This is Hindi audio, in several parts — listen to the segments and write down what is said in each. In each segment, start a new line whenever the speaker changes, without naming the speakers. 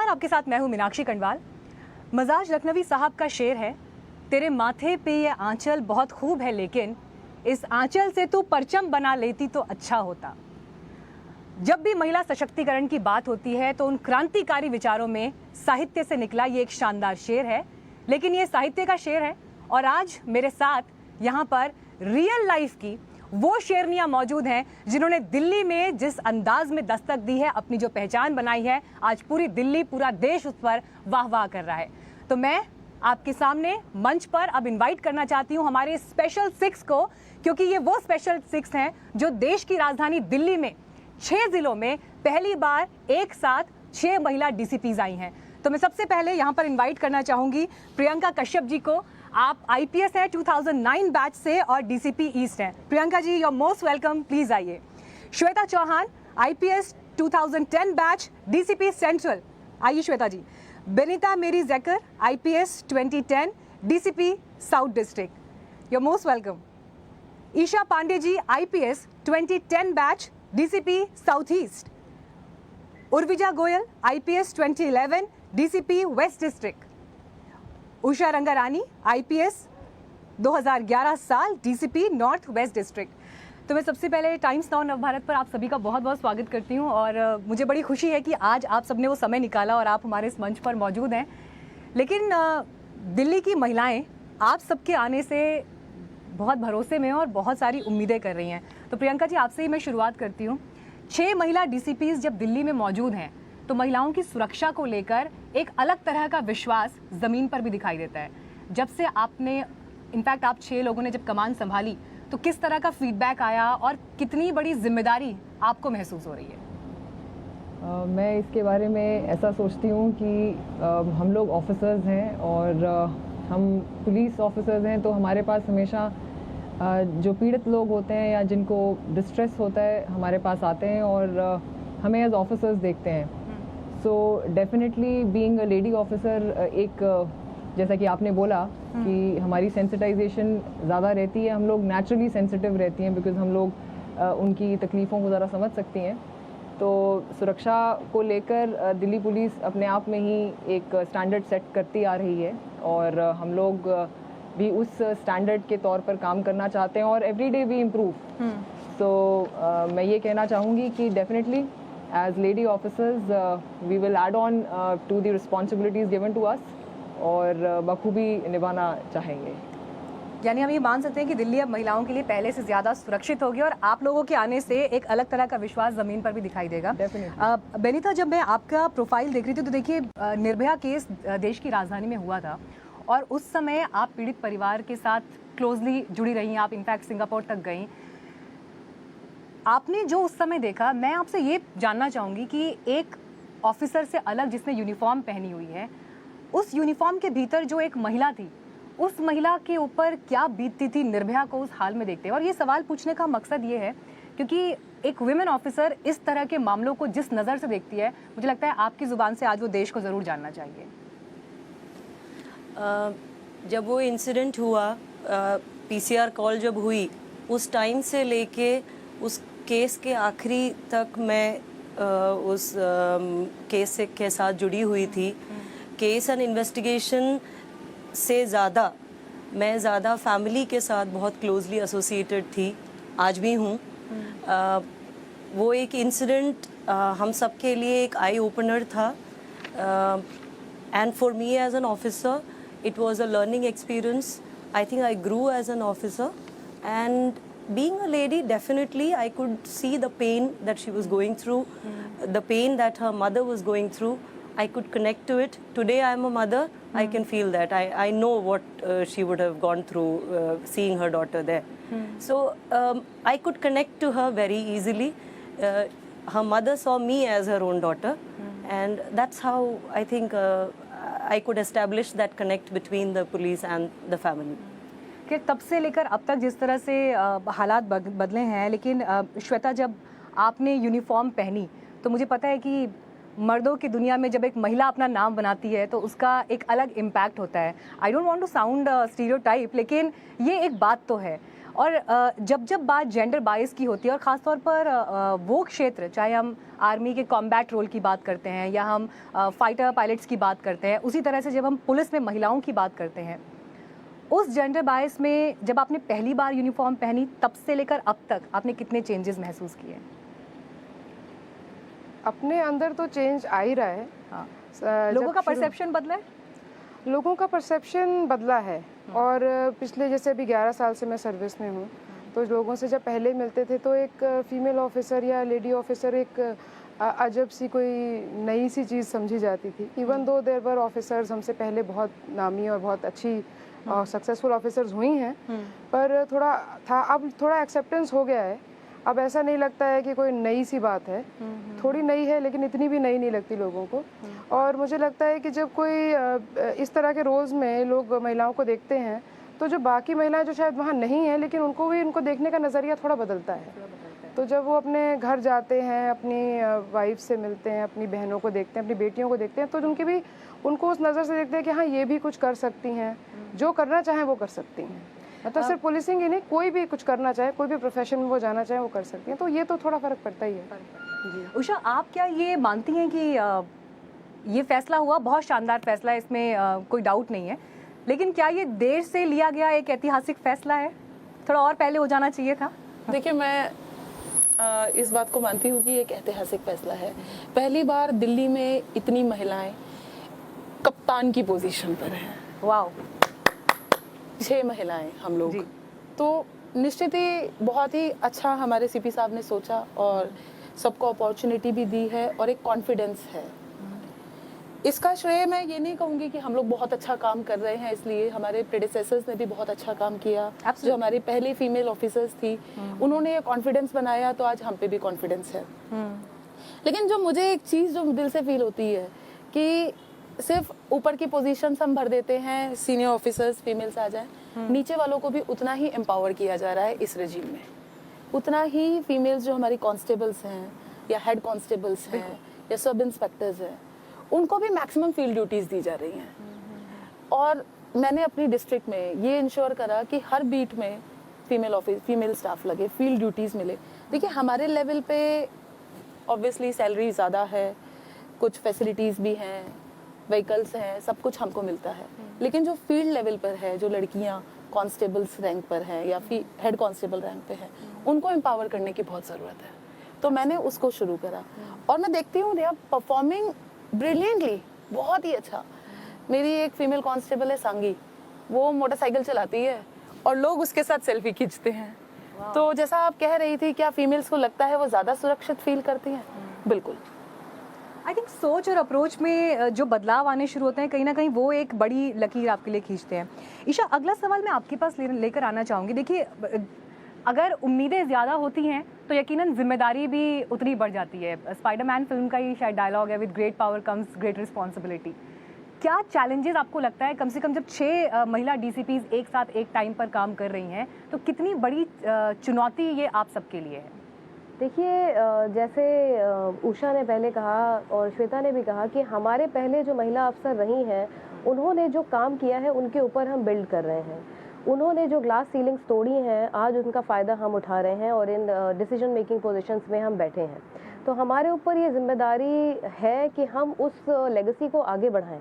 नमस्कार, आपके साथ मैं हूं मीनाक्षी कंडवाल। मजाज लखनवी साहब का शेर है, तेरे माथे पे ये आंचल बहुत खूब है, लेकिन इस आंचल से तू परचम बना लेती तो अच्छा होता। जब भी महिला सशक्तिकरण की बात होती है तो उन क्रांतिकारी विचारों में साहित्य से निकला ये एक शानदार शेर है, लेकिन ये साहित्य का शेर है। और आज मेरे साथ यहाँ पर रियल लाइफ की वो शेरनियां मौजूद हैं जिन्होंने दिल्ली में जिस अंदाज में दस्तक दी है, अपनी जो पहचान बनाई है, आज पूरी दिल्ली, पूरा देश उस पर वाह वाह कर रहा है। तो मैं आपके सामने मंच पर अब इनवाइट करना चाहती हूं हमारे स्पेशल 6 को, क्योंकि ये वो स्पेशल 6 हैं जो देश की राजधानी दिल्ली में 6 जिलों में पहली बार एक साथ 6 महिला डीसीपीज आई हैं। तो मैं सबसे पहले यहाँ पर इनवाइट करना चाहूंगी प्रियंका कश्यप जी को। आप आईपीएस हैं 2009 बैच से और डीसीपी ईस्ट हैं। Priyanka ji, you are most welcome, please आइए। Shweta Chauhan, IPS 2010 batch, DCP central, आइए Shweta ji. Benita Mary Jaiker, IPS 2010, DCP south district, you are most welcome. Isha Pandey ji, IPS 2010 batch, DCP south east. Urvija Goyal, IPS 2011, DCP west district. Usha Rangarani, IPS 2011 साल, डीसीपी नॉर्थ वेस्ट डिस्ट्रिक्ट। तो मैं सबसे पहले टाइम्स नाउ नवभारत पर आप सभी का बहुत बहुत स्वागत करती हूं और मुझे बड़ी खुशी है कि आज आप सबने वो समय निकाला और आप हमारे इस मंच पर मौजूद हैं। लेकिन दिल्ली की महिलाएं आप सबके आने से बहुत भरोसे में और बहुत सारी उम्मीदें कर रही हैं। तो प्रियंका जी, आपसे ही मैं शुरुआत करती हूँ। 6 महिला डीसीपीज जब दिल्ली में मौजूद हैं तो महिलाओं की सुरक्षा को लेकर एक अलग तरह का विश्वास ज़मीन पर भी दिखाई देता है। जब से आपने, इनफैक्ट आप 6 लोगों ने जब कमान संभाली, तो किस तरह का फीडबैक आया और कितनी बड़ी जिम्मेदारी आपको महसूस हो रही है?
मैं इसके बारे में ऐसा सोचती हूँ कि हम लोग ऑफिसर्स हैं और हम पुलिस ऑफिसर्स हैं, तो हमारे पास हमेशा जो पीड़ित लोग होते हैं या जिनको डिस्ट्रेस होता है हमारे पास आते हैं और हमें एज ऑफिसर्स देखते हैं। So definitely being a lady officer, एक जैसा कि आपने बोला कि हमारी सेंसिटाइजेशन ज़्यादा रहती है, हम लोग नेचुरली सेंसिटिव रहती हैं बिकॉज हम लोग उनकी तकलीफ़ों को ज़रा समझ सकती हैं। तो सुरक्षा को लेकर दिल्ली पुलिस अपने आप में ही एक स्टैंडर्ड सेट करती आ रही है और हम लोग भी उस स्टैंडर्ड के तौर पर काम करना चाहते हैं और every day we improve. So मैं ये कहना चाहूँगी कि definitely as lady officers we will add on to the responsibilities given to us और बखूबी निभाना चाहेंगे।
यानी हम ये मान सकते हैं कि दिल्ली अब महिलाओं के लिए पहले से ज़्यादा सुरक्षित होगी और आप लोगों के आने से एक अलग तरह का विश्वास ज़मीन पर भी दिखाई देगा। बेनिता, जब मैं आपका प्रोफाइल देख रही थी तो देखिए, निर्भया केस देश की राजधानी में हुआ था और उस समय आप पीड़ित परिवार के साथ क्लोजली जुड़ी रही, आप इनफैक्ट सिंगापुर तक गई। आपने जो उस समय देखा, मैं आपसे ये जानना चाहूँगी कि एक ऑफिसर से अलग जिसने यूनिफॉर्म पहनी हुई है, उस यूनिफॉर्म के भीतर जो एक महिला थी, उस महिला के ऊपर क्या बीतती थी निर्भया को उस हाल में देखते हैं? और ये सवाल पूछने का मकसद ये है क्योंकि एक वुमेन ऑफिसर इस तरह के मामलों को जिस नज़र से देखती है, मुझे लगता है आपकी ज़ुबान से आज वो देश को ज़रूर जानना चाहिए।
जब वो इंसिडेंट हुआ, पीसीआर कॉल जब हुई, उस टाइम से लेके उस केस के आखिरी तक मैं उस केस के साथ जुड़ी हुई थी। केस एंड इन्वेस्टिगेशन से ज़्यादा मैं फैमिली के साथ बहुत क्लोजली एसोसिएटेड थी, आज भी हूँ। वो एक इंसिडेंट हम सब के लिए एक आई ओपनर था and for me as an officer it was a learning experience. I think I grew as an officer, and being a lady, definitely I could see the pain that she was going through, the pain that her mother was going through. I could connect to it. Today I am a mother, I can feel that. I know what she would have gone through seeing her daughter there. So I could connect to her very easily. Her mother saw me as her own daughter, and that's how I think I could establish that connect between the police and the family.
कि तब से लेकर अब तक जिस तरह से हालात बदले हैं, लेकिन श्वेता, जब आपने यूनिफॉर्म पहनी तो मुझे पता है कि मर्दों की दुनिया में जब एक महिला अपना नाम बनाती है तो उसका एक अलग इम्पैक्ट होता है। I don't want to sound stereotype, लेकिन ये एक बात तो है। और जब जब बात जेंडर बायस की होती है और ख़ास तौर पर वो क्षेत्र, चाहे हम आर्मी के कॉम्बैट रोल की बात करते हैं या हम फाइटर पायलट्स की बात करते हैं, उसी तरह से जब हम पुलिस में महिलाओं की बात करते हैं, उस जेंडर बायस में जब आपने पहली बार यूनिफॉर्म पहनी तब से लेकर अब तक आपने कितने चेंजेस महसूस किए?
अपने अंदर तो चेंज आ ही रहा है।
हाँ,
जब
लोगों का
शुरू-
परसेप्शन बदला है?
लोगों का परसेप्शन बदला है। और पिछले जैसे अभी 11 साल से मैं सर्विस में हूँ, तो लोगों से जब पहले मिलते थे तो एक फीमेल ऑफिसर या लेडी ऑफिसर एक अजब सी कोई नई सी चीज़ समझी जाती थी। Even though there were officers हमसे पहले बहुत नामी और बहुत अच्छी और सक्सेसफुल ऑफिसर्स हुई हैं, पर थोड़ा था, अब थोड़ा एक्सेप्टेंस हो गया है। अब ऐसा नहीं लगता है कि कोई नई सी बात है, थोड़ी नई है लेकिन इतनी भी नई नहीं लगती लोगों को। और मुझे लगता है कि जब कोई इस तरह के रोल्स में लोग महिलाओं को देखते हैं तो जो बाकी महिलाएं जो शायद वहाँ नहीं हैं लेकिन उनको भी उनको देखने का नज़रिया थोड़ा बदलता है। तो जब वो अपने घर जाते हैं, अपनी वाइफ से मिलते हैं, अपनी बहनों को देखते हैं, अपनी बेटियों को देखते हैं, तो उनकी भी उनको उस नज़र से देखते हैं कि हाँ ये भी कुछ कर सकती हैं, जो करना चाहें वो कर सकती हैं। मतलब सिर्फ पुलिसिंग ही नहीं, कोई भी कुछ करना चाहे, कोई भी प्रोफेशन में वो जाना चाहे वो कर सकती हैं। तो ये तो थोड़ा फ़र्क पड़ता ही है। जी।
उषा, आप क्या ये मानती हैं कि ये फैसला हुआ, बहुत शानदार फैसला है, इसमें कोई डाउट नहीं है, लेकिन क्या ये देर से लिया गया एक ऐतिहासिक फैसला है? थोड़ा और पहले हो जाना चाहिए था?
देखिए, मैं इस बात को मानती हूँ कि एक ऐतिहासिक फैसला है। पहली बार दिल्ली में इतनी महिलाएं कप्तान की पोजीशन पर हैं।
वाओ।
6 महिलाएं हम लोग।
जी।
तो निश्चित ही बहुत ही अच्छा हमारे सीपी साहब ने सोचा और सबको अपॉर्चुनिटी भी दी है और एक कॉन्फिडेंस है। इसका श्रेय मैं ये नहीं कहूँगी कि हम लोग बहुत अच्छा काम कर रहे हैं, इसलिए हमारे प्रेडिसेसर्स ने भी बहुत अच्छा काम किया। जो हमारी पहली फीमेल ऑफिसर्स थी उन्होंने ये कॉन्फिडेंस बनाया, तो आज हम पे भी कॉन्फिडेंस है। लेकिन जो मुझे एक चीज़ जो दिल से फील होती है कि सिर्फ ऊपर की पोजीशंस हम भर देते हैं, सीनियर ऑफिसर्स फीमेल्स आ जाएं, नीचे वालों को भी उतना ही एम्पावर किया जा रहा है इस रेजिम में। उतना ही फीमेल्स जो हमारी कांस्टेबल्स हैं या हेड कांस्टेबल्स हैं या सब इंस्पेक्टर्स हैं, उनको भी मैक्सिमम फील्ड ड्यूटीज़ दी जा रही हैं। और मैंने अपनी डिस्ट्रिक्ट में ये इंश्योर करा कि हर बीट में फीमेल स्टाफ लगे, फील्ड ड्यूटीज़ मिले। देखिए, हमारे लेवल पे ऑब्वियसली सैलरी ज़्यादा है, कुछ फैसिलिटीज़ भी हैं, व्हीकल्स हैं, सब कुछ हमको मिलता है, लेकिन जो फील्ड लेवल पर है, जो लड़कियां कांस्टेबल्स रैंक पर हैं या फिर हेड कांस्टेबल रैंक पे हैं, उनको एम्पावर करने की बहुत ज़रूरत है। तो मैंने उसको शुरू करा और मैं देखती हूँ दे आर परफॉर्मिंग ब्रिलियंटली, बहुत ही अच्छा। मेरी एक फीमेल कांस्टेबल है सांगी, वो मोटरसाइकिल चलाती है और लोग उसके साथ सेल्फी खींचते हैं। तो जैसा आप कह रही थी, क्या फीमेल्स को लगता है वो ज़्यादा सुरक्षित फील करती हैं? बिल्कुल।
आई थिंक सोच और अप्रोच में जो बदलाव आने शुरू होते हैं, कहीं ना कहीं वो एक बड़ी लकीर आपके लिए खींचते हैं। ईशा, अगला सवाल मैं आपके पास लेकर आना चाहूँगी। देखिए, अगर उम्मीदें ज़्यादा होती हैं तो यकीनन जिम्मेदारी भी उतनी बढ़ जाती है। स्पाइडरमैन फिल्म का ही शायद डायलॉग है, with great power comes great responsibility. क्या चैलेंजेस आपको लगता है, कम से कम जब 6 महिला डीसीपीज एक साथ एक टाइम पर काम कर रही हैं, तो कितनी बड़ी चुनौती ये आप सबके लिए है?
देखिए, जैसे उषा ने पहले कहा और श्वेता ने भी कहा कि हमारे पहले जो महिला अफसर रही हैं, उन्होंने जो काम किया है उनके ऊपर हम बिल्ड कर रहे हैं। उन्होंने जो ग्लास सीलिंग्स तोड़ी हैं, आज उनका फ़ायदा हम उठा रहे हैं और इन डिसीजन मेकिंग पोजीशंस में हम बैठे हैं। तो हमारे ऊपर ये जिम्मेदारी है कि हम उस लेगेसी को आगे बढ़ाएं।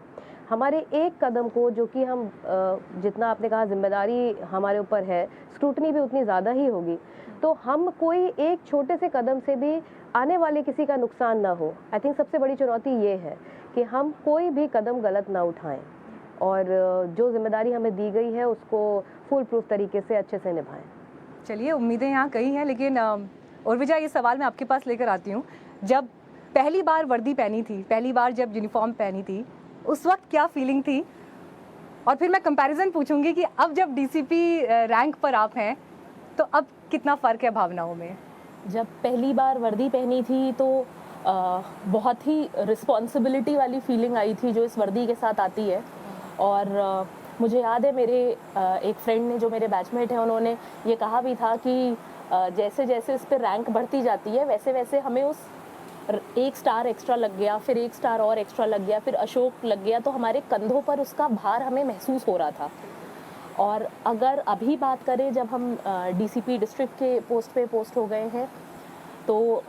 हमारे एक कदम को, जो कि हम जितना आपने कहा जिम्मेदारी हमारे ऊपर है, स्क्रूटनी भी उतनी ज़्यादा ही होगी। तो हम कोई एक छोटे से कदम से भी आने वाले किसी का नुकसान ना हो। आई थिंक सबसे बड़ी चुनौती ये है कि हम कोई भी कदम गलत ना उठाएं और जो जिम्मेदारी हमें दी गई है उसको फुल प्रूफ तरीके से अच्छे से निभाएं।
चलिए, उम्मीदें यहाँ कई हैं, लेकिन उर्विजा, ये सवाल मैं आपके पास लेकर आती हूँ। जब पहली बार वर्दी पहनी थी, पहली बार जब यूनिफॉर्म पहनी थी, उस वक्त क्या फीलिंग थी? और फिर मैं कंपैरिजन पूछूंगी कि अब जब डीसीपी रैंक पर आप हैं, तो अब कितना फ़र्क है भावनाओं में?
जब पहली बार वर्दी पहनी थी तो बहुत ही रिस्पॉन्सिबिलिटी वाली फीलिंग आई थी जो इस वर्दी के साथ आती है। और मुझे याद है, मेरे एक फ्रेंड ने, जो मेरे बैचमेट हैं, उन्होंने ये कहा भी था कि जैसे जैसे इस पर रैंक बढ़ती जाती है वैसे वैसे हमें उस 1 स्टार एक्स्ट्रा लग गया, फिर 1 स्टार और एक्स्ट्रा लग गया, फिर अशोक लग गया, तो हमारे कंधों पर उसका भार हमें महसूस हो रहा था। और अगर अभी बात करें जब हम डीसीपी डिस्ट्रिक्ट के पोस्ट पे पोस्ट हो गए हैं, तो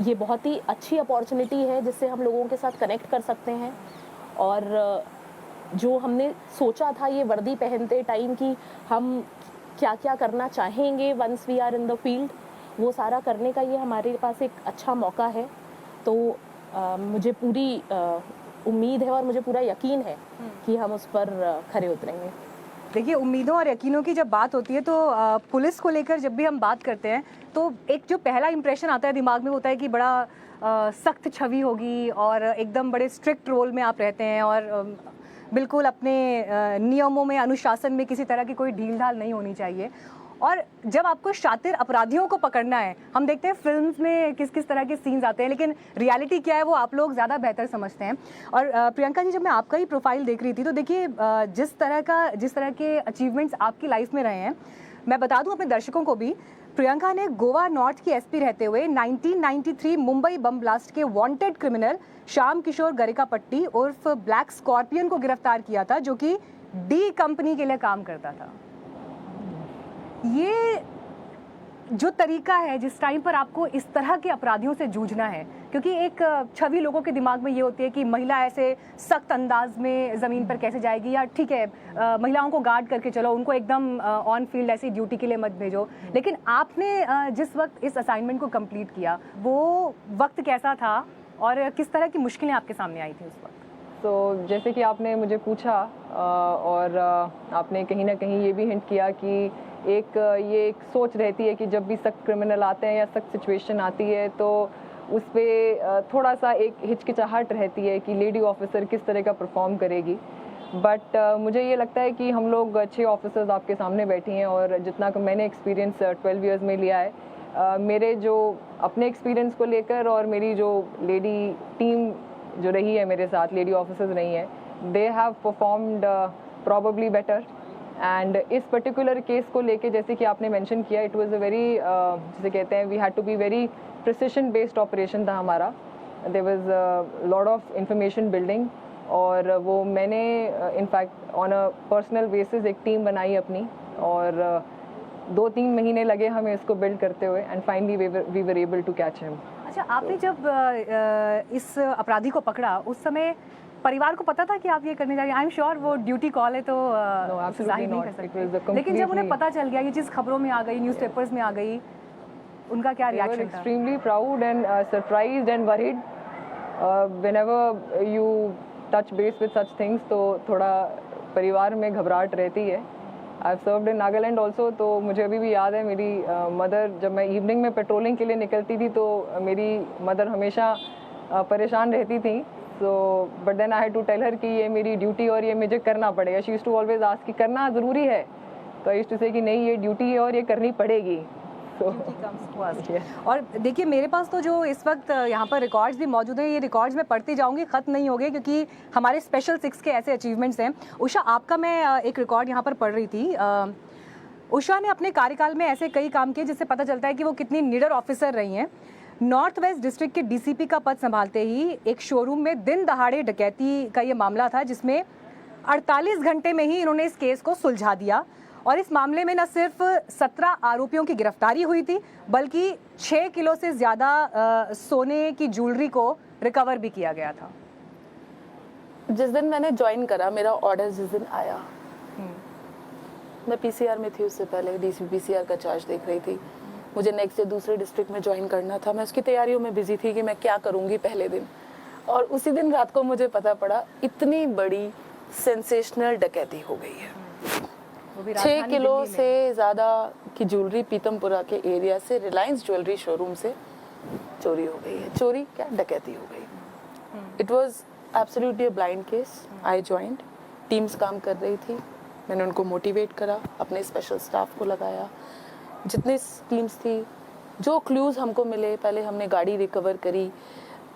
ये बहुत ही अच्छी अपॉर्चुनिटी है जिससे हम लोगों के साथ कनेक्ट कर सकते हैं। और जो हमने सोचा था ये वर्दी पहनते टाइम कि हम क्या क्या करना चाहेंगे once we are in the field, वो सारा करने का ये हमारे पास एक अच्छा मौका है। तो मुझे पूरी उम्मीद है और मुझे पूरा यकीन है कि हम उस पर खरे उतरेंगे।
देखिए, उम्मीदों और यकीनों की जब बात होती है तो पुलिस को लेकर जब भी हम बात करते हैं तो एक जो पहला इंप्रेशन आता है दिमाग में होता है कि बड़ा सख्त छवि होगी और एकदम बड़े स्ट्रिक्ट रोल में आप रहते हैं और बिल्कुल अपने नियमों में, अनुशासन में किसी तरह की कोई ढील ढाल नहीं होनी चाहिए। और जब आपको शातिर अपराधियों को पकड़ना है, हम देखते हैं फिल्म्स में किस किस तरह के सीन्स आते हैं, लेकिन रियलिटी क्या है वो आप लोग ज़्यादा बेहतर समझते हैं। और प्रियंका जी, जब मैं आपका ही प्रोफाइल देख रही थी तो देखिए जिस तरह के अचीवमेंट्स आपकी लाइफ में रहे हैं, मैं बता दूं अपने दर्शकों को भी, प्रियंका ने गोवा नॉर्थ की एसपी रहते हुए 1993 मुंबई बम ब्लास्ट के वांटेड क्रिमिनल श्याम किशोर गरिकापट्टी उर्फ ब्लैक स्कॉर्पियन को गिरफ्तार किया था, जो कि डी कंपनी के लिए काम करता था। ये जो तरीका है जिस टाइम पर आपको इस तरह के अपराधियों से जूझना है, क्योंकि एक छवि लोगों के दिमाग में ये होती है कि महिला ऐसे सख्त अंदाज में ज़मीन पर कैसे जाएगी, या ठीक है महिलाओं को गार्ड करके चलो, उनको एकदम ऑन फील्ड ऐसी ड्यूटी के लिए मत भेजो। लेकिन आपने जिस वक्त इस असाइनमेंट को कंप्लीट किया, वो वक्त कैसा था और किस तरह की मुश्किलें आपके सामने आई थी उस वक्त?
तो जैसे कि आपने मुझे पूछा और आपने कहीं ना कहीं ये भी हिंट किया कि ये एक सोच रहती है कि जब भी सख्त क्रिमिनल आते हैं या सख्त सिचुएशन आती है तो उस पर थोड़ा सा एक हिचकिचाहट रहती है कि लेडी ऑफिसर किस तरह का परफॉर्म करेगी। बट मुझे ये लगता है कि हम लोग 6 ऑफिसर्स आपके सामने बैठी हैं और जितना मैंने एक्सपीरियंस 12 इयर्स में लिया है, मेरे जो अपने एक्सपीरियंस को लेकर और मेरी जो लेडी टीम जो रही है मेरे साथ, लेडी ऑफिसर्स रही हैं, they have performed probably better. And इस पर्टिकुलर केस को लेके जैसे कि आपने मेंशन किया, इट वाज अ वेरी जिसे कहते हैं we had to be very precision based operation था हमारा। There was lot of information building और वो मैंने in fact on a personal basis एक टीम बनाई अपनी और 2-3 महीने लगे हमें इसको बिल्ड करते हुए and finally we were able to catch him.
अच्छा, आपने जब इस अपराधी को पकड़ा उस समय परिवार को पता था कि आप ये करने जा रही हैं? आई एम श्योर वो ड्यूटी कॉल है तो जाहिर नहीं कर सकते, लेकिन जब उन्हें पता चल गया, ये चीज़ खबरों में आ गई, न्यूज़पेपर्स में आ गई, उनका क्या रिएक्शन था?
Extremely proud and surprised and worried whenever you touch base with such things, तो थोड़ा परिवार में घबराहट रहती है। I have served in Nagaland also, तो मुझे अभी भी याद है मेरी मदर, जब मैं इवनिंग में पेट्रोलिंग के लिए निकलती थी तो मेरी मदर हमेशा परेशान रहती थी। So but then I had to tell her कि ये मेरी ड्यूटी और ये मुझे करना पड़ेगा। She used to always ask कि करना ज़रूरी है, तो आई यूज्ड टू से कि नहीं, ये ड्यूटी है और ये करनी पड़ेगी।
और देखिए, मेरे पास तो जो इस वक्त यहाँ पर रिकॉर्ड्स भी मौजूद हैं, ये रिकॉर्ड्स मैं पढ़ती जाऊँगी, ख़त्म नहीं होंगे, क्योंकि हमारे स्पेशल 6 के ऐसे अचीवमेंट्स हैं। उषा, आपका मैं एक रिकॉर्ड यहाँ पर पढ़ रही थी। उषा ने अपने कार्यकाल में ऐसे कई काम किए जिससे पता चलता है कि वो कितनी निडर ऑफिसर रही हैं। नॉर्थ वेस्ट डिस्ट्रिक्ट के डीसीपी का पद संभालते ही एक शोरूम में दिन दहाड़े डकैती का ये मामला था, जिसमें 48 घंटे में ही इन्होंने इस केस को सुलझा दिया। और इस मामले में न सिर्फ 17 आरोपियों की गिरफ्तारी हुई थी, बल्कि 6 किलो से ज़्यादा सोने की ज्वेलरी को रिकवर भी किया गया था।
जिस दिन मैंने ज्वाइन करा, मेरा ऑर्डर जिस दिन आया, मैं पीसीआर में थी, उससे पहले डीसीपी पीसीआर का चार्ज देख रही थी। मुझे नेक्स्ट डे दूसरे डिस्ट्रिक्ट में ज्वाइन करना था। मैं उसकी तैयारियों में बिजी थी कि मैं क्या करूँगी पहले दिन। और उसी दिन रात को मुझे पता पड़ा इतनी बड़ी सेंसेशनल डकैती हो गई है। 6 किलो से ज़्यादा की ज्वेलरी पीतमपुरा के एरिया से रिलायंस ज्वेलरी शोरूम से चोरी हो गई है। चोरी क्या, डकैती हो गई। It was absolutely a blind case. I joined, teams काम कर रही थी, मैंने उनको मोटिवेट करा, अपने स्पेशल स्टाफ को लगाया, जितनी टीम्स थी, जो क्लूज हमको मिले, पहले हमने गाड़ी रिकवर करी।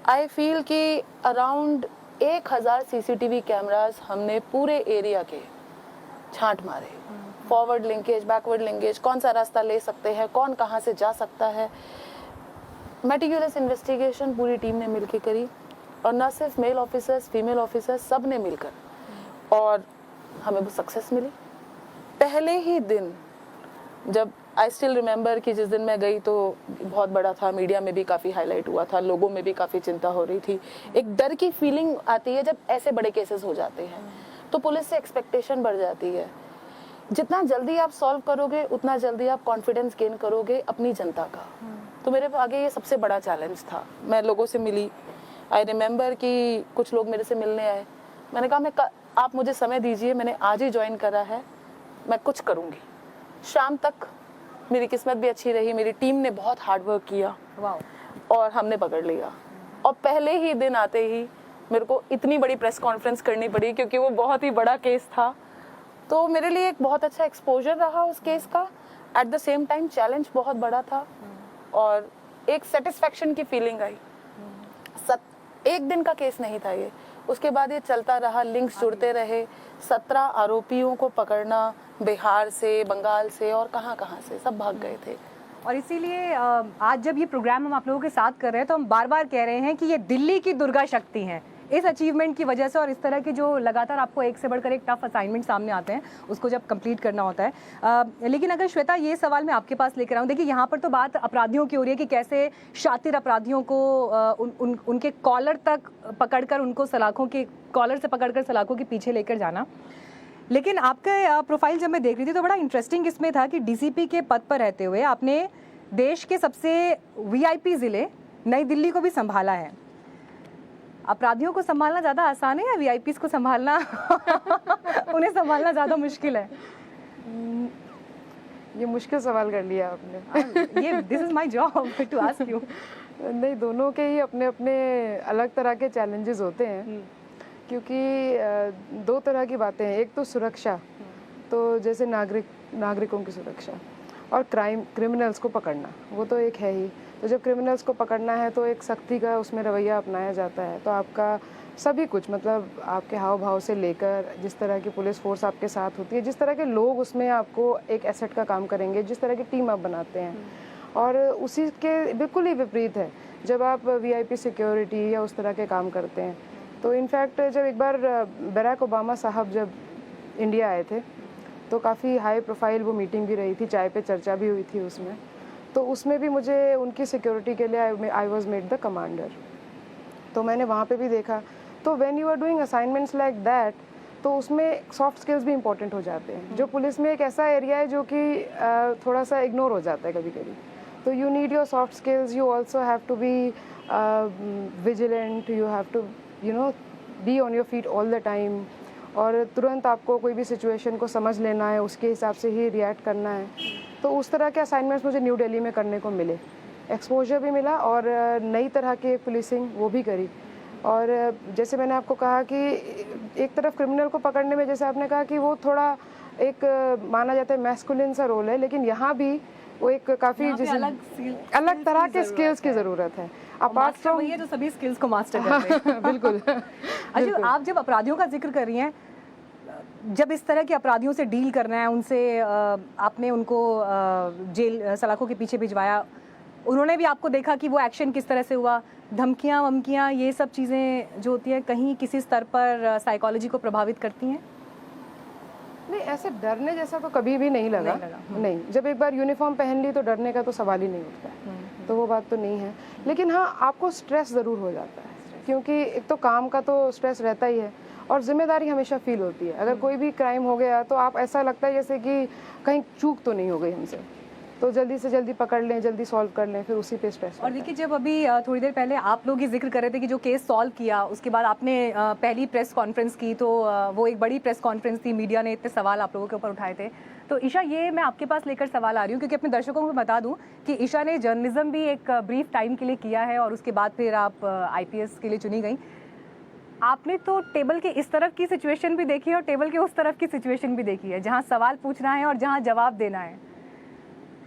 आई फील कि अराउंड 1000 सीसीटीवी कैमरास हमने पूरे एरिया के छांट मारे। फॉरवर्ड लिंकेज, बैकवर्ड लिंकेज, कौन सा रास्ता ले सकते हैं, कौन कहाँ से जा सकता है। मेटिकुलस इन्वेस्टिगेशन पूरी टीम ने मिलकर करी, और न सिर्फ मेल ऑफिसर्स, फीमेल ऑफिसर्स, सब ने मिलकर, और हमें वो सक्सेस मिली। पहले ही दिन जब आई स्टिल रिमेंबर कि जिस दिन मैं गई तो बहुत बड़ा था, मीडिया में भी काफ़ी हाईलाइट हुआ था, लोगों में भी काफ़ी चिंता हो रही थी। एक डर की फीलिंग आती है जब ऐसे बड़े केसेस हो जाते हैं, तो पुलिस से एक्सपेक्टेशन बढ़ जाती है। जितना जल्दी आप सॉल्व करोगे उतना जल्दी आप कॉन्फिडेंस गेन करोगे अपनी जनता का। तो मेरे आगे ये सबसे बड़ा चैलेंज था। मैं लोगों से मिली, आई रिमेंबर कि कुछ लोग मेरे से मिलने आए, मैंने कहा आप मुझे समय दीजिए, मैंने आज ही ज्वाइन करा है, मैं कुछ करूँगी। शाम तक मेरी किस्मत भी अच्छी रही, मेरी टीम ने बहुत हार्ड वर्क किया और हमने पकड़ लिया। और पहले ही दिन आते ही मेरे को इतनी बड़ी प्रेस कॉन्फ्रेंस करनी पड़ी क्योंकि वो बहुत ही बड़ा केस था। तो मेरे लिए एक बहुत अच्छा एक्सपोजर रहा उस केस का। At the same time challenge बहुत बड़ा था और एक सेटिस्फेक्शन की फीलिंग आई। एक दिन का केस नहीं था ये, उसके बाद ये चलता रहा, लिंक्स जुड़ते रहे। 17 आरोपियों को पकड़ना, बिहार से, बंगाल से और कहाँ से, सब भाग गए थे।
और इसीलिए आज जब ये प्रोग्राम हम आप लोगों के साथ कर रहे हैं तो हम बार बार कह रहे हैं कि ये दिल्ली की दुर्गा शक्ति हैं इस अचीवमेंट की वजह से। और इस तरह के जो लगातार आपको एक से बढ़कर एक टफ असाइनमेंट सामने आते हैं उसको जब कंप्लीट करना होता है। लेकिन अगर श्वेता ये सवाल मैं आपके पास लेकर आऊँ, देखिए यहाँ पर तो बात अपराधियों की हो रही है कि कैसे शातिर अपराधियों को उनके कॉलर तक पकड़कर, उनको सलाखों के कॉलर से पकड़कर सलाखों के पीछे लेकर जाना। लेकिन आपका प्रोफाइल जब मैं देख रही थी तो बड़ा इंटरेस्टिंग इसमें था कि डीसीपी के पद पर रहते हुए आपने देश के सबसे वीआईपी ज़िले नई दिल्ली को भी संभाला है। अपराधियों को संभालना ज़्यादा आसान है या वीआईपीज़ को संभालना उन्हें संभालना ज़्यादा मुश्किल है?
ये मुश्किल सवाल कर लिया आपने।
ये this is my job to ask you.
नहीं, दोनों के ही अपने अपने अलग तरह के चैलेंजेस होते हैं क्योंकि दो तरह की बातें हैं। एक तो सुरक्षा, तो जैसे नागरिकों की सुरक्षा, और क्रिमिनल्स को पकड़ना, वो तो एक है ही। तो जब क्रिमिनल्स को पकड़ना है तो एक सख्ती का उसमें रवैया अपनाया जाता है। तो आपका सभी कुछ, मतलब आपके हाव भाव से लेकर जिस तरह की पुलिस फोर्स आपके साथ होती है, जिस तरह के लोग उसमें आपको एक एसेट का काम करेंगे, जिस तरह की टीम आप बनाते हैं, और उसी के बिल्कुल ही विपरीत है जब आप वीआईपी सिक्योरिटी या उस तरह के काम करते हैं। तो इनफैक्ट जब एक बार बराक ओबामा साहब जब इंडिया आए थे तो काफ़ी हाई प्रोफाइल वो मीटिंग भी रही थी, चाय पे चर्चा भी हुई थी उसमें। तो उसमें भी मुझे उनकी सिक्योरिटी के लिए I was made the commander. तो मैंने वहाँ पे भी देखा। तो when you are doing assignments like that, तो उसमें सॉफ्ट स्किल्स भी इंपॉर्टेंट हो जाते हैं, जो पुलिस में एक ऐसा एरिया है जो कि थोड़ा सा इग्नोर हो जाता है कभी कभी। तो you need your soft skills, you also have to be vigilant, you have to be on your feet all the time, और तुरंत आपको कोई भी सिचुएशन को समझ लेना है, उसके हिसाब से ही रिएक्ट करना है। तो उस तरह के असाइनमेंट्स मुझे न्यू दिल्ली में करने को मिले, एक्सपोजर भी मिला और नई तरह की पुलिसिंग वो भी करी। और जैसे मैंने आपको कहा कि एक तरफ क्रिमिनल को पकड़ने में, जैसे आपने कहा कि वो थोड़ा एक माना जाता है मैस्कुलिन सा रोल है, लेकिन यहाँ भी वो एक काफ़ी अलग तरह के स्किल्स की ज़रूरत है।
अपार्ट फ्रॉम वही है जो सभी स्किल्स को मास्टर करते हैं।
बिल्कुल।
अच्छा, आप जब अपराधियों का जिक्र कर रही हैं, जब इस तरह के अपराधियों से डील करना है, उनसे आपने उनको जेल सलाखों के पीछे भिजवाया, उन्होंने भी आपको देखा कि वो एक्शन किस तरह से हुआ, धमकियाँ वमकियाँ, ये सब चीज़ें जो होती हैं कहीं किसी स्तर पर साइकोलॉजी को प्रभावित करती हैं?
नहीं, ऐसे डरने जैसा तो कभी भी नहीं लगा। नहीं, जब एक बार यूनिफॉर्म पहन ली तो डरने का तो सवाल ही नहीं उठता है, तो वो बात तो नहीं है। लेकिन हाँ, आपको स्ट्रेस ज़रूर हो जाता है, क्योंकि एक तो काम का तो स्ट्रेस रहता ही है और जिम्मेदारी हमेशा फील होती है। अगर कोई भी क्राइम हो गया तो आप ऐसा लगता है जैसे कि कहीं चूक तो नहीं हो गई हमसे, तो जल्दी से जल्दी पकड़ लें, जल्दी सॉल्व कर लें, फिर उसी पे स्ट्रेस।
और देखिए, जब अभी थोड़ी देर पहले आप लोग ये जिक्र कर रहे थे कि जो केस सॉल्व किया उसके बाद आपने पहली प्रेस कॉन्फ्रेंस की, तो वो एक बड़ी प्रेस कॉन्फ्रेंस थी, मीडिया ने इतने सवाल आप लोगों के ऊपर उठाए थे। तो ईशा, ये मैं आपके पास लेकर सवाल आ रही हूँ क्योंकि अपने दर्शकों को बता दूँ कि ईशा ने जर्नलिज्म भी एक ब्रीफ टाइम के लिए किया है और उसके बाद फिर आप IPS के लिए चुनी गई। आपने तो टेबल के इस तरफ की सिचुएशन भी देखी है और टेबल के उस तरफ की सिचुएशन भी देखी है, जहाँ सवाल पूछना है और जहाँ जवाब देना है।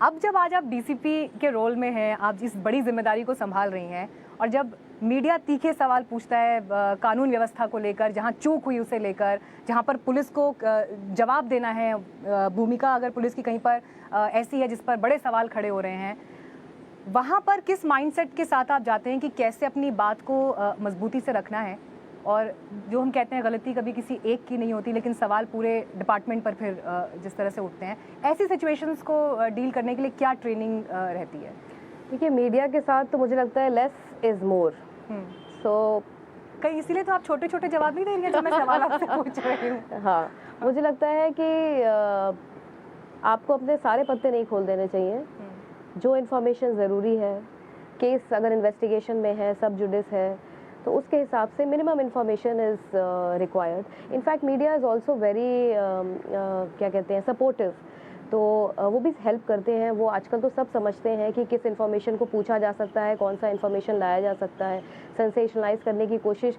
अब जब आज आप DCP के रोल में हैं, आप इस बड़ी जिम्मेदारी को संभाल रही हैं, और जब मीडिया तीखे सवाल पूछता है कानून व्यवस्था को लेकर, जहां चूक हुई उसे लेकर, जहां पर पुलिस को जवाब देना है, भूमिका अगर पुलिस की कहीं पर ऐसी है जिस पर बड़े सवाल खड़े हो रहे हैं, वहां पर किस माइंडसेट के साथ आप जाते हैं कि कैसे अपनी बात को मजबूती से रखना है और जो हम कहते हैं गलती कभी किसी एक की नहीं होती, लेकिन सवाल पूरे डिपार्टमेंट पर फिर जिस तरह से उठते हैं, ऐसी सिचुएशंस को डील करने के लिए क्या ट्रेनिंग रहती है?
देखिए, मीडिया के साथ तो मुझे लगता है लेस इज़ मोर। सो
कहीं इसीलिए तो आप छोटे छोटे जवाब नहीं दे रही हैं जब मैं सवाल आपसे पूछ रही हूँ।
हाँ, मुझे लगता है कि आपको अपने सारे पत्ते नहीं खोल देने चाहिए। जो इन्फॉर्मेशन ज़रूरी है, केस अगर इन्वेस्टिगेशन में है, सब जुडिस है, तो उसके हिसाब से minimum information is required. In fact media is also very क्या कहते हैं, सपोर्टिव। तो वो भी हेल्प करते हैं। वो आजकल तो सब समझते हैं कि किस इन्फॉर्मेशन को पूछा जा सकता है, कौन सा इन्फॉर्मेशन लाया जा सकता है। सेंसेशनलाइज करने की कोशिश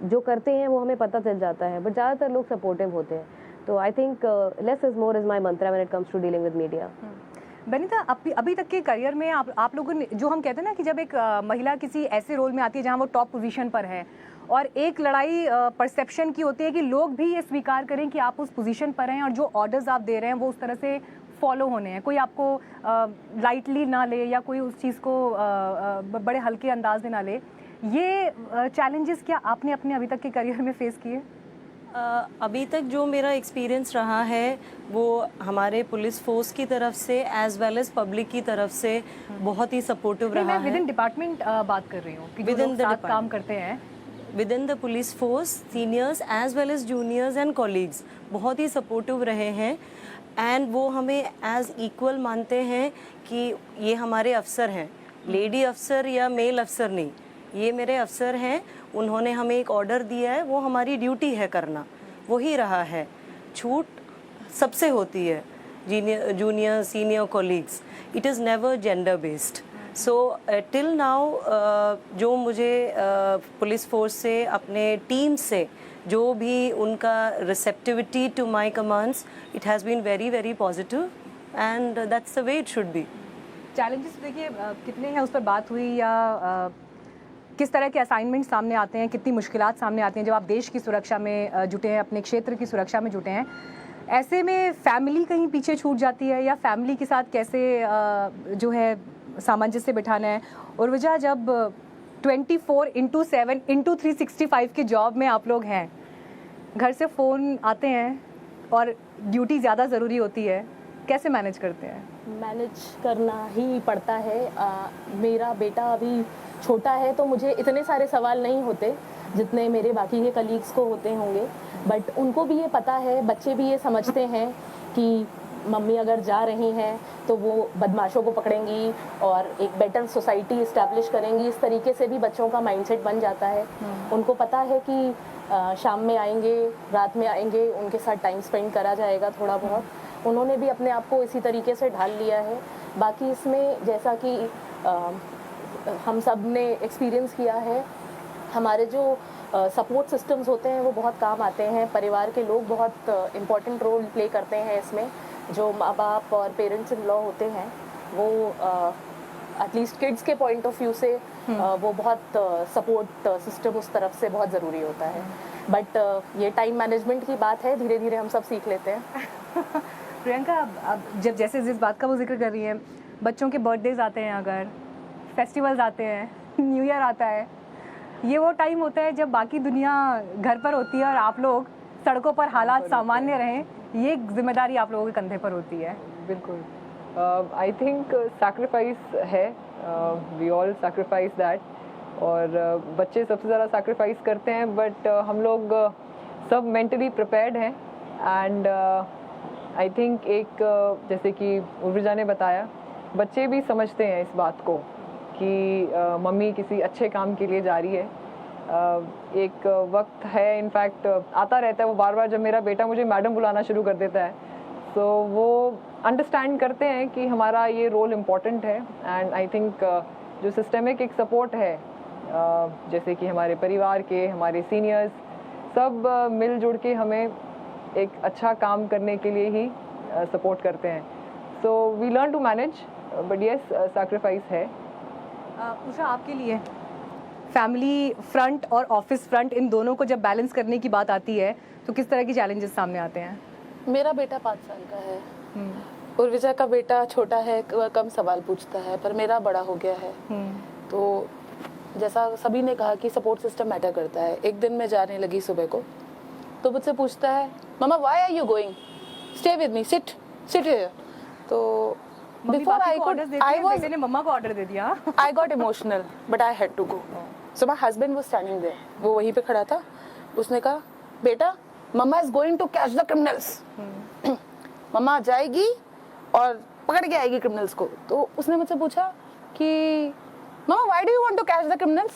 जो करते हैं वो हमें पता चल जाता है, बट ज़्यादातर लोग सपोर्टिव होते हैं। तो I think less is more is my mantra when it comes to dealing with media.
Banita, अभी तक के करियर में आप लोगों ने, जो हम कहते हैं ना कि जब एक महिला किसी ऐसे रोल में आती है जहां वो टॉप पोजीशन पर है, और एक लड़ाई परसेप्शन की होती है कि लोग भी ये स्वीकार करें कि आप उस पोजीशन पर हैं और जो ऑर्डर्स आप दे रहे हैं वो उस तरह से फॉलो होने हैं, कोई आपको लाइटली ना ले या कोई उस चीज़ को बड़े हल्के अंदाज में ना ले। ये चैलेंजेस क्या आपने अपने अभी तक के करियर में फेस किए?
अभी तक जो मेरा एक्सपीरियंस रहा है वो हमारे पुलिस फोर्स की तरफ से एज वेल एज पब्लिक की तरफ से बहुत ही सपोर्टिव रहा
मैं
है।
विद इन डिपार्टमेंट बात कर रही हूँ कि जो लोग साथ काम करते हैं
within the police force, seniors as well as juniors and colleagues बहुत ही सपोर्टिव रहे हैं, एंड वो हमें एज इक्वल मानते हैं कि ये हमारे अफसर हैं, लेडी अफसर या मेल अफसर नहीं, ये मेरे अफसर हैं, उन्होंने हमें एक ऑर्डर दिया है, वो हमारी ड्यूटी है करना, वही रहा है। छूट सबसे होती है, junior senior colleagues, it is never gender based. So till now जो मुझे पुलिस फोर्स से, अपने टीम से जो भी उनका receptivity to my commands, it has been very very positive and that's the way it should be.
Challenges देखिए कितने हैं उस पर बात हुई, या किस तरह के असाइनमेंट सामने आते हैं, कितनी मुश्किलात सामने आती हैं जब आप देश की सुरक्षा में जुटे हैं, अपने क्षेत्र की सुरक्षा में जुटे हैं। ऐसे में फैमिली कहीं पीछे छूट जाती है, या फैमिली के साथ कैसे जो है सामंजस्य बिठाना है? और वजह जब 24/7/365 के जॉब में आप लोग हैं, घर से फ़ोन आते हैं और ड्यूटी ज़्यादा ज़रूरी होती है, कैसे मैनेज करते हैं?
मैनेज करना ही पड़ता है। मेरा बेटा अभी छोटा है तो मुझे इतने सारे सवाल नहीं होते जितने मेरे बाकी के कलीग्स को होते होंगे, बट उनको भी ये पता है, बच्चे भी ये समझते हैं कि मम्मी अगर जा रही हैं तो वो बदमाशों को पकड़ेंगी और एक बेटर सोसाइटी इस्टेब्लिश करेंगी। इस तरीके से भी बच्चों का माइंडसेट बन जाता है। उनको पता है कि शाम में आएंगे, रात में आएंगे, उनके साथ टाइम स्पेंड करा जाएगा थोड़ा बहुत। उन्होंने भी अपने आप को इसी तरीके से ढाल लिया है। बाकी इसमें जैसा कि हम सब ने एक्सपीरियंस किया है, हमारे जो सपोर्ट सिस्टम्स होते हैं वो बहुत काम आते हैं। परिवार के लोग बहुत इम्पॉर्टेंट रोल प्ले करते हैं इसमें। जो माँ बाप और पेरेंट्स इन लॉ होते हैं वो एटलीस्ट किड्स के पॉइंट ऑफ व्यू से वो बहुत सपोर्ट सिस्टम उस तरफ से बहुत ज़रूरी होता है। बट ये टाइम मैनेजमेंट की बात है, धीरे धीरे हम सब सीख लेते हैं।
प्रियंका, अब जब जैसे जिस बात का वो जिक्र कर रही हैं, बच्चों के बर्थडेज आते हैं, अगर फेस्टिवल्स आते हैं, न्यू ईयर आता है, ये वो टाइम होता है जब बाकी दुनिया घर पर होती है और आप लोग सड़कों पर हालात सामान्य रहें, ये जिम्मेदारी आप लोगों के कंधे पर होती है।
बिल्कुल। आई थिंक सैक्रिफाइस है, वी ऑल सैक्रिफाइस दैट, और बच्चे सबसे ज़्यादा सैक्रिफाइस करते हैं, बट हम लोग सब मेंटली प्रिपेयर्ड हैं। एंड आई थिंक एक जैसे कि उर्विजा ने बताया, बच्चे भी समझते हैं इस बात को कि मम्मी किसी अच्छे काम के लिए जा रही है। एक वक्त है, इनफैक्ट आता रहता है वो बार बार, जब मेरा बेटा मुझे मैडम बुलाना शुरू कर देता है, तो वो अंडरस्टैंड करते हैं कि हमारा ये रोल इम्पॉर्टेंट है। एंड आई थिंक जो सिस्टमिक एक सपोर्ट है, जैसे कि हमारे परिवार के, हमारे सीनियर्स सब मिलजुल के हमें एक अच्छा काम करने के लिए ही सपोर्ट करते हैं। So we learn to manage, but yes sacrifice है।
उषा, आपके लिए फैमिली फ्रंट और ऑफिस फ्रंट, इन दोनों को जब बैलेंस करने की बात आती है तो किस तरह की चैलेंजेस सामने आते हैं?
मेरा बेटा 5 साल का है, उर्विजा का बेटा छोटा है, कम सवाल पूछता है, पर मेरा बड़ा हो गया है। तो जैसा सभी ने कहा कि सपोर्ट सिस्टम मैटर करता है। एक दिन मैं जाने लगी सुबह को, तो मुझसे पूछता है, mama why are you going, stay with me, sit here. तो before I could, I was,
बेटे ने मम्मा को ऑर्डर दे दिया।
I got emotional, but I had to go. So my husband was standing there. वो वहीं पे खड़ा था। उसने कहा, बेटा, मम्मा is going to catch the criminals. मम्मा जाएगी और पकड़ के आएगी criminals को। तो उसने मुझसे पूछा कि मम्मा why do you want to catch the criminals?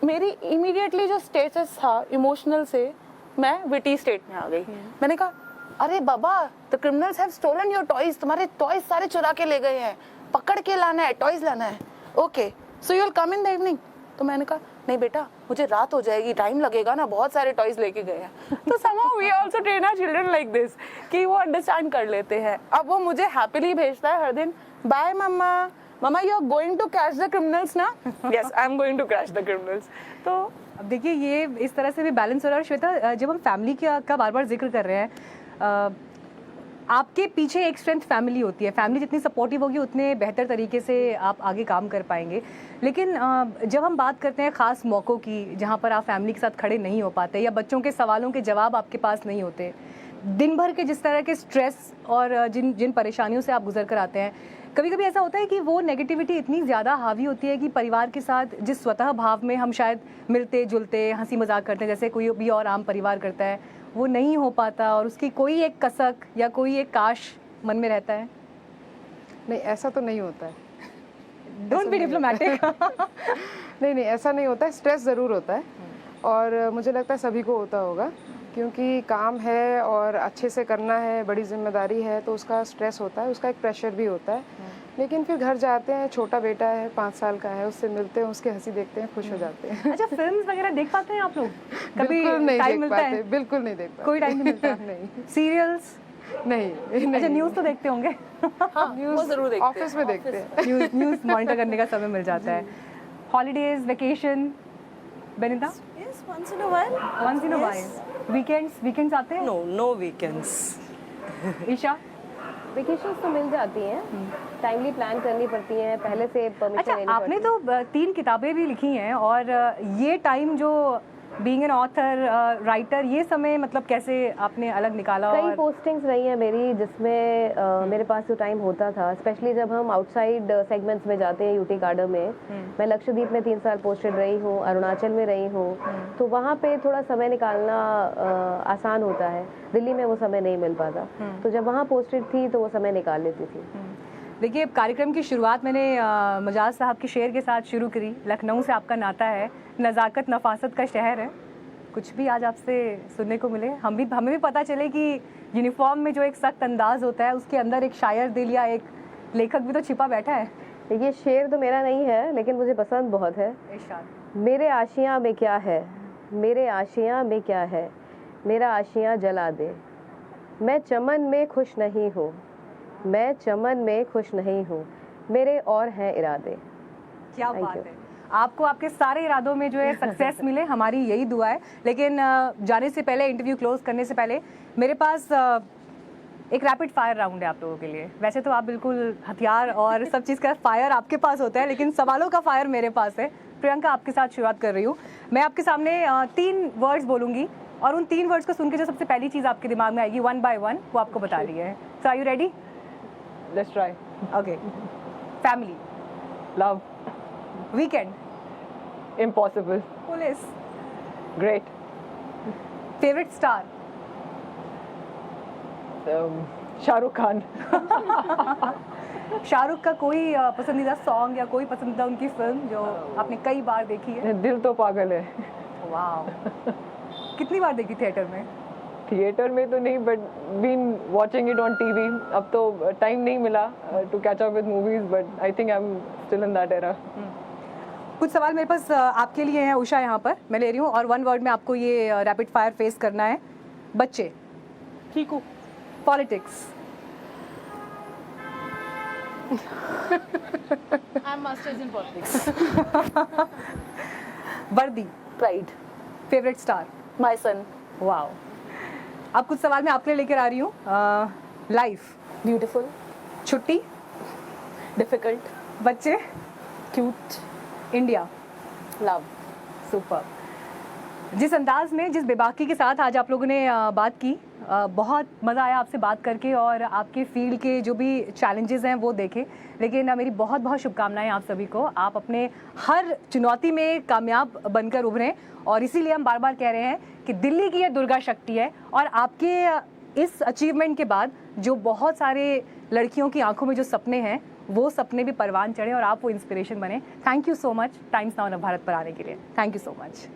मेरी immediately जो status था emotional से, मैं witty state में आ गई। मैंने कहा, अरे बाबा, the criminals have stolen your toys. तुम्हारे toys सारे चुरा के ले गए हैं, पकड़ के लाना है, टॉयज लाना है। Okay, so you will come in the evening. तो मैंने कहा, नहीं बेटा, मुझे रात हो जाएगी, टाइम लगेगा ना, बहुत सारे टॉयज लेके गए हैं। तो somehow we also train our children like this कि वो अंडरस्टैंड कर लेते हैं। अब वो मुझे हैप्पीली भेजता है हर दिन, bye mama, mama you are going to catch the criminals ना? Yes, I am going to catch the criminals. तो
अब देखिए ये इस तरह से भी बैलेंस हो रहा है। श्वेता, जब हम फैमिली का बार बार जिक्र कर रहे हैं, आपके पीछे एक स्ट्रेंथ फैमिली होती है। फैमिली जितनी सपोर्टिव होगी उतने बेहतर तरीके से आप आगे काम कर पाएंगे। लेकिन जब हम बात करते हैं ख़ास मौक़ों की, जहाँ पर आप फैमिली के साथ खड़े नहीं हो पाते या बच्चों के सवालों के जवाब आपके पास नहीं होते, दिन भर के जिस तरह के स्ट्रेस और जिन परेशानियों से आप गुजर कर आते हैं, कभी कभी ऐसा होता है कि वो नेगेटिविटी इतनी ज़्यादा हावी होती है कि परिवार के साथ जिस स्वतः भाव में हम शायद मिलते जुलते हंसी मजाक करते हैं, जैसे कोई भी और आम परिवार करता है, वो नहीं हो पाता और उसकी कोई एक कसक या कोई एक काश मन में रहता है।
नहीं, ऐसा तो नहीं होता है।
Don't be diplomatic.
नहीं, ऐसा नहीं होता है। स्ट्रेस ज़रूर होता है और मुझे लगता है सभी को होता होगा, क्योंकि काम है और अच्छे से करना है, बड़ी जिम्मेदारी है, तो उसका स्ट्रेस होता है, उसका एक प्रेशर भी होता है। लेकिन फिर घर जाते हैं, छोटा बेटा है, 5 साल का है, उससे मिलते हैं, उसकी हंसी देखते हैं, खुश हो जाते हैं।
अच्छा, फिल्म्स वगैरह देख पाते हैं आप लोग? कभी
बिल्कुल नहीं
टाइम
देख
मिलता
पाते,
है?
बिल्कुल नहीं देख पाते।
कोई टाइम नहीं मिलता?
नहीं,
सीरियल्स?
नहीं।
अच्छा, न्यूज़ तो देखते होंगे?
हाँ, वो ज़रूर देखते हैं।
ऑफिस में देखते हैं।
न्यूज़ मॉनिटर करने का समय मिल जाता है। Holidays, vacation, Benita?
Yes, once in a while.
Once in a while. Weekends आते हैं?
No weekends.
ईशा?
वेकेशंस तो मिल जाती हैं, टाइमली प्लान करनी पड़ती हैं, पहले से परमिशन
अच्छा,
लेनी
आपने
पड़ती है।
तो 3 किताबें भी लिखी हैं और ये टाइम जो बीइंग एन ऑथर, राइटर, ये समय मतलब कैसे आपने अलग निकाला?
कई
और
पोस्टिंग्स रही हैं मेरी जिसमें मेरे पास जो टाइम होता था, स्पेशली जब हम आउटसाइड सेगमेंट्स में जाते हैं, यूटी कार्डर में, मैं लक्षद्वीप में 3 साल पोस्टेड रही हूँ, अरुणाचल में रही हूँ, तो वहाँ पे थोड़ा समय निकालना आसान होता है। दिल्ली में वो समय नहीं मिल पाता, तो जब वहाँ पोस्टेड थी तो वो समय निकाल लेती थी।
देखिए, कार्यक्रम की शुरुआत मैंने मजाज साहब के शेर के साथ शुरू करी। लखनऊ से आपका नाता है, नज़ाकत नफासत का शहर है। कुछ भी आज आपसे सुनने को मिले, हमें भी पता चले कि यूनिफॉर्म में जो एक सख्त अंदाज होता है, उसके अंदर एक शायर दिल या एक लेखक भी तो छिपा बैठा है।
ये शेर तो मेरा नहीं है, लेकिन मुझे पसंद बहुत है।
इरशाद।
मेरे आशियाँ में क्या है, मेरे आशियाँ में क्या है, मेरा आशियाँ जला दे। मैं चमन में खुश नहीं हूँ, मैं चमन में खुश नहीं हूँ, मेरे और हैं इरादे।
क्या बात है। आपको आपके सारे इरादों में जो है सक्सेस मिले, हमारी यही दुआ है। लेकिन जाने से पहले, इंटरव्यू क्लोज करने से पहले, मेरे पास एक रैपिड फायर राउंड है आप लोगों के लिए। वैसे तो आप बिल्कुल हथियार और सब चीज़ का फायर आपके पास होता है, लेकिन सवालों का फायर मेरे पास है। प्रियंका, आपके साथ शुरुआत कर रही हूँ। मैं आपके सामने 3 वर्ड्स बोलूँगी और उन 3 वर्ड्स को सुन के जो सबसे पहली चीज़ आपके दिमाग में आएगी, 1 by 1, वो आपको बता रही है। So are you ready?
Let's try.
Okay. Family,
Love.
Weekend,
Impossible.
Police,
Great.
Favourite star,
Shahrukh Khan.
Shahrukh का कोई पसंदीदा सॉन्ग या कोई पसंदीदा उनकी फिल्म जो आपने कई बार देखी है?
दिल तो पागल है.
वाह। कितनी बार देखी थिएटर में?
थिएटर में तो नहीं, but been watching it on TV. अब तो टाइम नहीं मिला to catch up with movies, but I think I am still in that era.
कुछ सवाल मेरे पास आपके लिए हैं उषा, यहाँ पर मैं ले रही हूँ और 1 वर्ड में आपको ये रैपिड फायर फेस करना है। बच्चे,
ठीक हूँ।
Politics,
I'm masters in politics.
वर्दी,
pride,
favourite star,
my son,
wow. अब कुछ सवाल मैं आपके लिए लेकर आ रही हूँ। लाइफ,
ब्यूटीफुल,
छुट्टी,
डिफिकल्ट,
बच्चे,
क्यूट,
इंडिया।
लव।
सुपर। जिस अंदाज में, जिस बेबाकी के साथ आज आप लोगों ने बात की, बहुत मज़ा आया आपसे बात करके और आपके फील्ड के जो भी चैलेंजेस हैं वो देखे। लेकिन मेरी बहुत बहुत शुभकामनाएं आप सभी को, आप अपने हर चुनौती में कामयाब बनकर उभरें। और इसीलिए हम बार बार कह रहे हैं कि दिल्ली की ये दुर्गा शक्ति है और आपके इस अचीवमेंट के बाद जो बहुत सारे लड़कियों की आंखों में जो सपने हैं वो सपने भी परवान चढ़े और आप वो इंस्पिरेशन बने। Thank you so much times now Navbharat पर आने के लिए। Thank you so much.